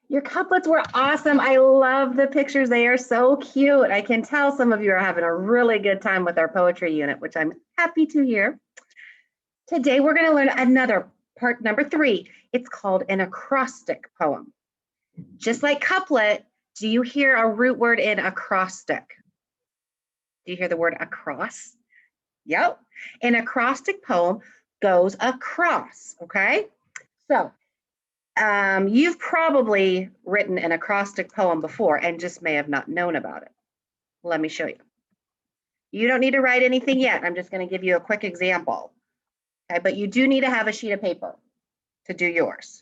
Your couplets were awesome. I love the pictures. They are so cute. I can tell some of you are having a really good time with our poetry unit, which I'm happy to hear. Today, we're going to learn another part, number 3. It's called an acrostic poem. Just like couplet, do you hear a root word in acrostic? Do you hear the word across? Yep. An acrostic poem goes across, okay? So you've probably written an acrostic poem before and just may have not known about it. Let me show you. You don't need to write anything yet. I'm just going to give you a quick example. Okay, but you do need to have a sheet of paper to do yours.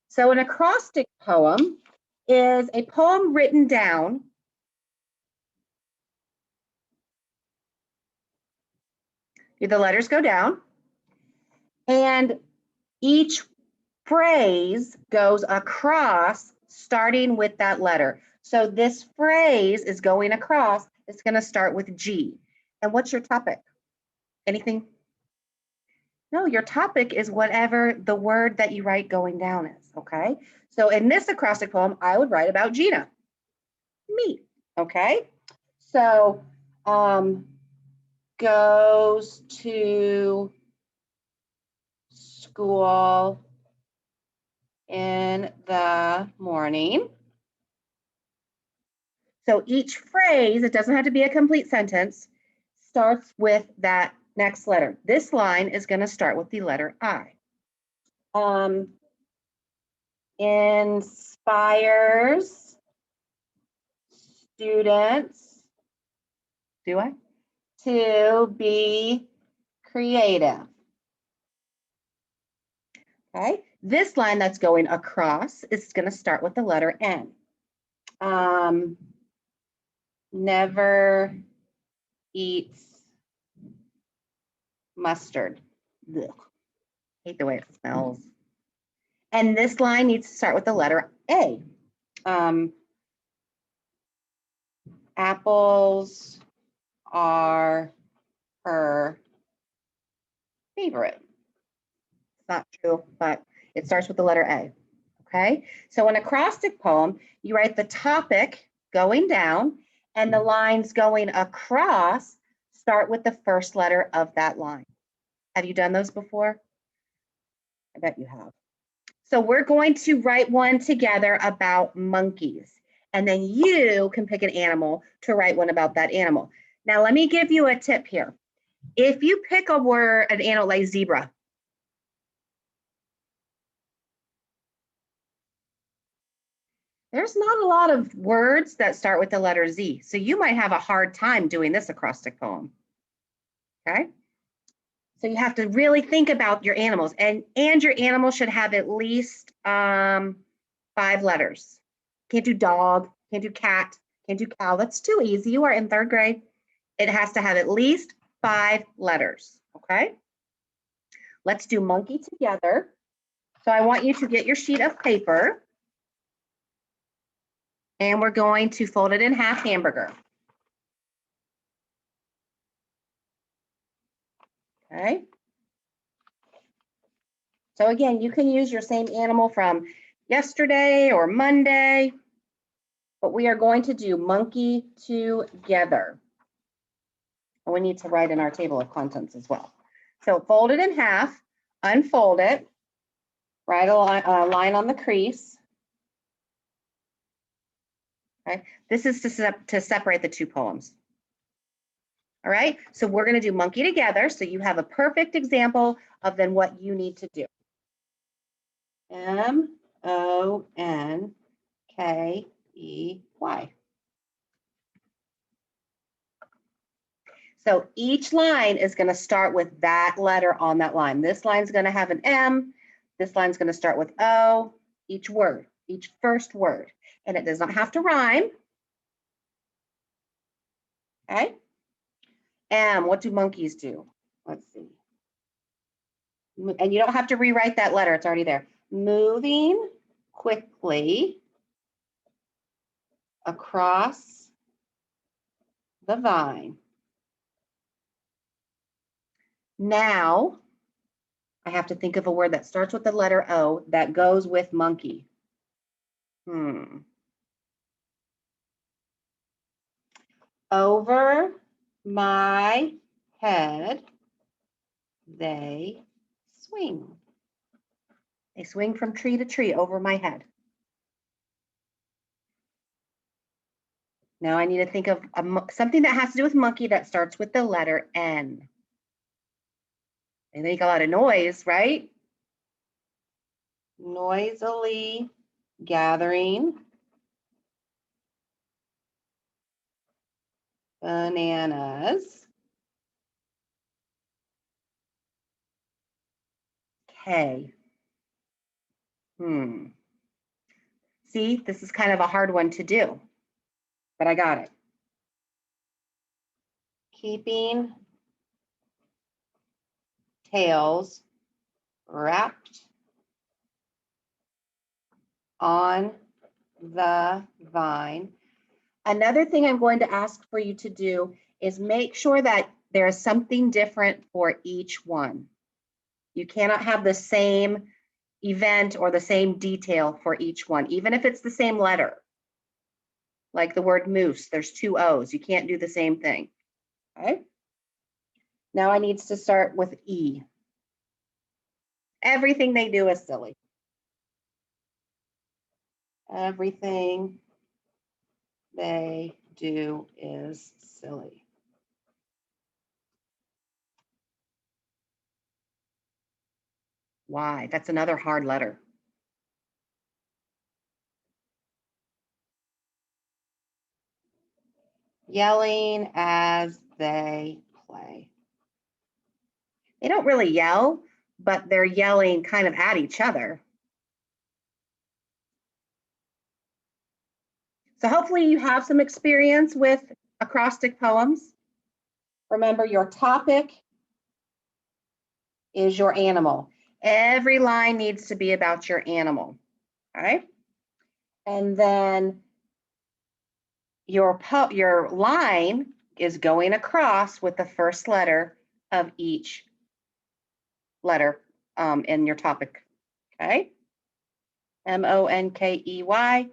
So an acrostic poem is a poem written down the letters go down, and each phrase goes across starting with that letter. So this phrase is going across. It's going to start with G. And what's your topic? Anything? No, your topic is whatever the word that you write going down is, okay? So in this acrostic poem, I would write about Gina, me, okay? So goes to school in the morning. So each phrase, it doesn't have to be a complete sentence, starts with that next letter. This line is going to start with the letter I. Inspires students, do I? To be creative. Okay, this line that's going across is going to start with the letter N. Never eats mustard. Ugh. Hate the way it smells. And this line needs to start with the letter A. Apples are her favorite. It's not true, but it starts with the letter A. Okay, so an acrostic poem, you write the topic going down, and the lines going across start with the first letter of that line. Have you done those before? I bet you have. So we're going to write one together about monkeys, and then you can pick an animal to write one about that animal. Now, let me give you a tip here. If you pick a word, an animal like zebra, there's not a lot of words that start with the letter Z, so you might have a hard time doing this acrostic poem, okay? So you have to really think about your animals, and your animal should have at least 5 letters. Can't do dog, can't do cat, can't do cow. That's too easy. You are in 3rd grade. It has to have at least 5 letters, okay? Let's do monkey together. So I want you to get your sheet of paper, and we're going to fold it in half hamburger. Okay. So again, you can use your same animal from yesterday or Monday, but we are going to do monkey together. And we need to write in our table of contents as well. So fold it in half, unfold it, write a line on the crease. Okay, this is to separate the 2 poems. All right, so we're going to do monkey together, so you have a perfect example of then what you need to do. M-O-N-K-E-Y. So each line is going to start with that letter on that line. This line's going to have an M. This line's going to start with O, each word, each first word. And it does not have to rhyme. Okay. M, what do monkeys do? Let's see. And you don't have to rewrite that letter. It's already there. Moving quickly across the vine. Now, I have to think of a word that starts with the letter O that goes with monkey. Over my head, they swing. They swing from tree to tree over my head. Now I need to think of something that has to do with monkey that starts with the letter N. They make a lot of noise, right? Noisily gathering bananas. K. See, this is kind of a hard one to do, but I got it. Keeping tails wrapped on the vine. Another thing I'm going to ask for you to do is make sure that there is something different for each one. You cannot have the same event or the same detail for each one, even if it's the same letter. Like the word moose, there's 2 O's. You can't do the same thing. Okay. Now I need to start with E. Everything they do is silly. Everything they do is silly. Y, that's another hard letter. Yelling as they play. They don't really yell, but they're yelling kind of at each other. So hopefully you have some experience with acrostic poems. Remember, your topic is your animal. Every line needs to be about your animal, all right? And then your line is going across with the first letter of each letter in your topic, okay? M-O-N-K-E-Y.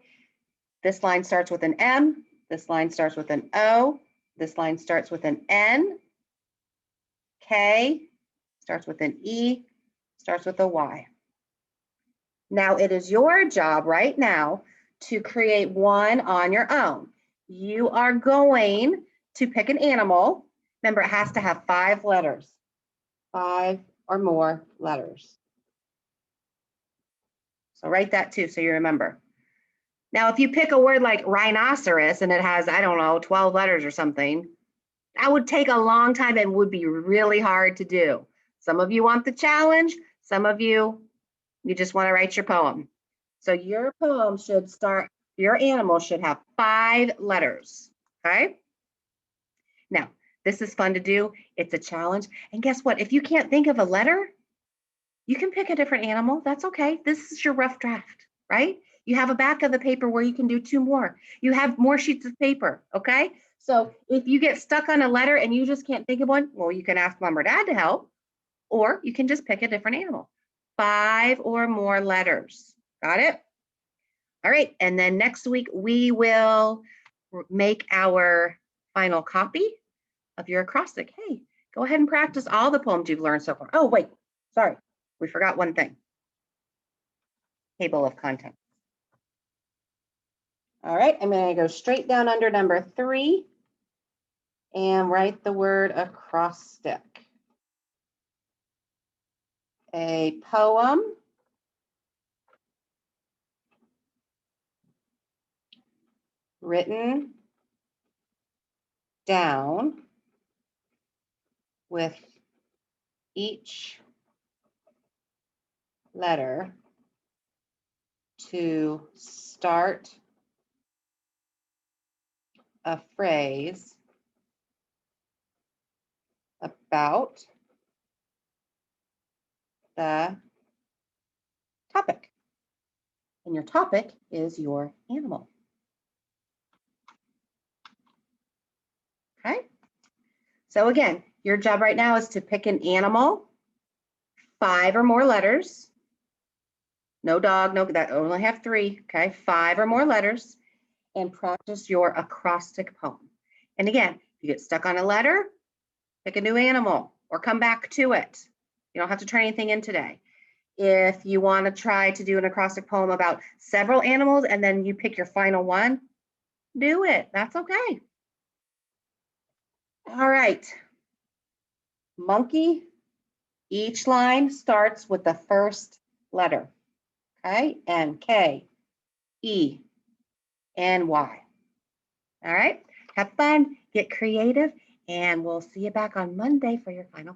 This line starts with an M. This line starts with an O. This line starts with an N. K starts with an E, starts with a Y. Now it is your job right now to create one on your own. You are going to pick an animal. Remember, it has to have 5 letters, 5 or more letters. So write that too, so you remember. Now, if you pick a word like rhinoceros and it has, I don't know, 12 letters or something, that would take a long time and would be really hard to do. Some of you want the challenge, some of you just want to write your poem. So your poem should start, your animal should have 5 letters, okay? Now, this is fun to do. It's a challenge. And guess what? If you can't think of a letter, you can pick a different animal. That's okay. This is your rough draft, right? You have a back of the paper where you can do 2 more. You have more sheets of paper, okay? So if you get stuck on a letter and you just can't think of one, well, you can ask mom or dad to help, or you can just pick a different animal. 5 or more letters. Got it? All right, and then next week we will make our final copy of your acrostic. Hey, go ahead and practice all the poems you've learned so far. Oh, wait, sorry, we forgot one thing. Table of contents. All right, I'm going to go straight down under number 3 and write the word acrostic. A poem written down with each letter to start a phrase about the topic. And your topic is your animal. Okay? So again, your job right now is to pick an animal, 5 or more letters, No dog, no, that only have 3, okay? 5 or more letters, and practice your acrostic poem. And again, if you get stuck on a letter, pick a new animal or come back to it. You don't have to try anything in today. If you want to try to do an acrostic poem about several animals and then you pick your final one, do it. That's okay. All right. Monkey, each line starts with the first letter, okay? And K, E, and Y. All right. Have fun, get creative, and we'll see you back on Monday for your final